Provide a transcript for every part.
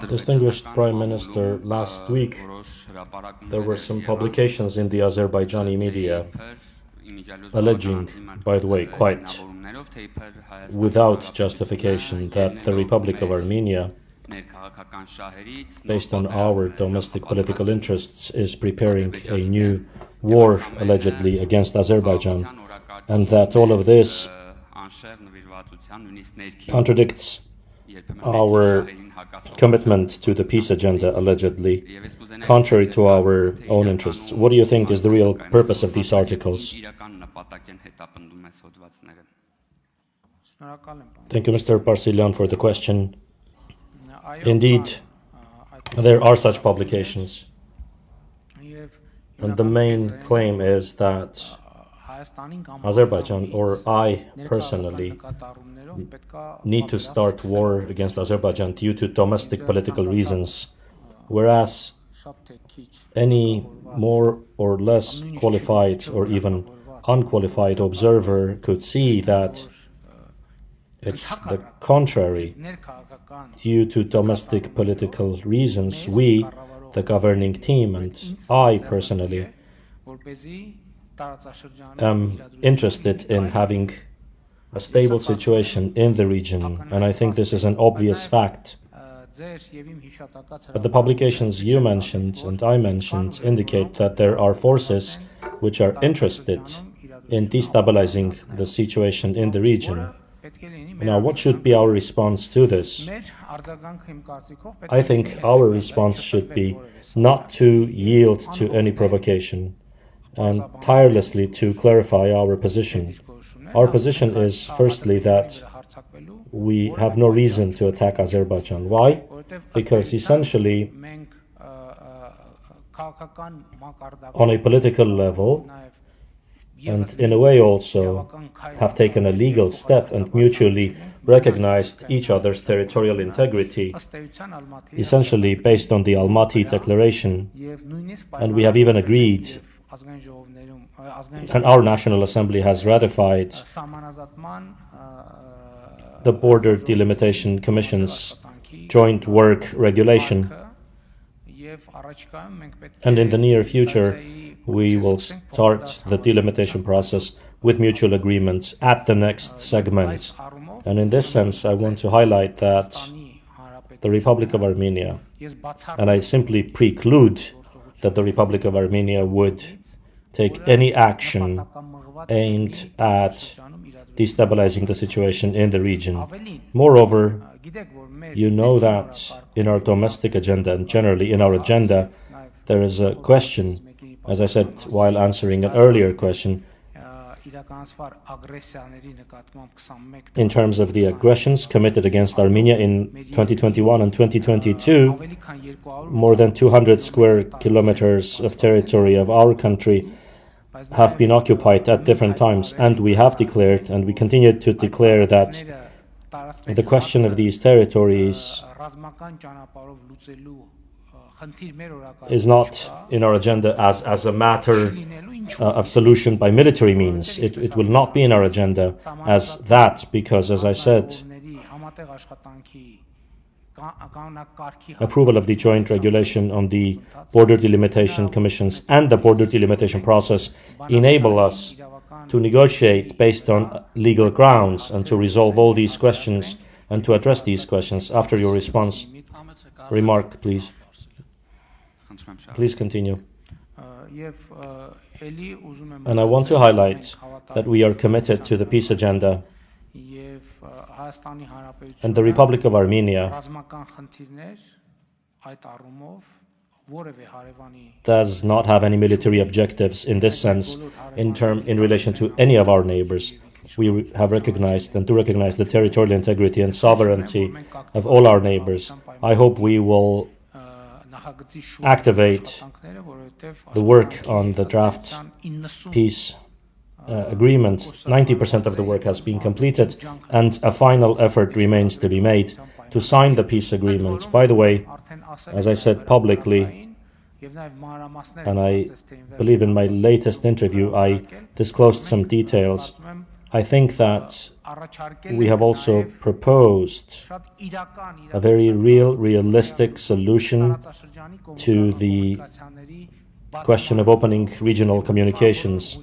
Distinguished Prime Minister, last week there were some publications in the Azerbaijani media alleging, by the way, quite without justification, that the Republic of Armenia, based on our domestic political interests, is preparing a new war, allegedly, against Azerbaijan, and that all of this contradicts our commitment to the peace agenda, allegedly, contrary to our own interests. What do you think is the real purpose of these articles? Thank you, Mr. Pashinyan, for the question. Indeed, there are such publications, and the main claim is that Azerbaijan, or I personally, need to start war against Azerbaijan due to domestic political reasons, whereas any more or less qualified or even unqualified observer could see that it's the contrary. Due to domestic political reasons, we, the governing team, and I personally, am interested in having a stable situation in the region, and I think this is an obvious fact. But the publications you mentioned and I mentioned indicate that there are forces which are interested in destabilizing the situation in the region. Now, what should be our response to this? I think our response should be not to yield to any provocation and tirelessly to clarify our position. Our position is, firstly, that we have no reason to attack Azerbaijan. Why? Because essentially, on a political level, and in a way also have taken a legal step and mutually recognized each other's territorial integrity, essentially based on the Almaty Declaration, and we have even agreed, and our National Assembly has ratified the Border Delimitation Commission's joint work regulation. And in the near future, we will start the delimitation process with mutual agreement at the next segment. And in this sense, I want to highlight that the Republic of Armenia, and I simply preclude that the Republic of Armenia would take any action aimed at destabilizing the situation in the region. Moreover, you know that in our domestic agenda and generally in our agenda, there is a question, as I said while answering an earlier question, in terms of the aggressions committed against Armenia in 2021 and 2022, more than 200 square kilometers of territory of our country have been occupied at different times, and we have declared, and we continue to declare, that the question of these territories is not in our agenda as a matter of solution by military means. It will not be in our agenda as that, because, as I said, approval of the joint regulation on the border delimitation commissions and the border delimitation process enable us to negotiate based on legal grounds and to resolve all these questions and to address these questions. After your response, remark, please. Please continue. And I want to highlight that we are committed to the peace agenda, and the Republic of Armenia does not have any military objectives in this sense in relation to any of our neighbors. We have recognized and do recognize the territorial integrity and sovereignty of all our neighbors. I hope we will activate the work on the draft peace agreement. 90% of the work has been completed, and a final effort remains to be made to sign the peace agreement. By the way, as I said publicly, and I believe in my latest interview, I disclosed some details. I think that we have also proposed a very realistic solution to the question of opening regional communications.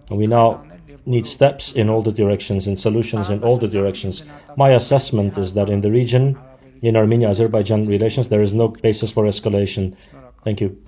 And we now need steps in all the directions and solutions in all the directions. My assessment is that in the region, in Armenia-Azerbaijan relations, there is no basis for escalation. Thank you.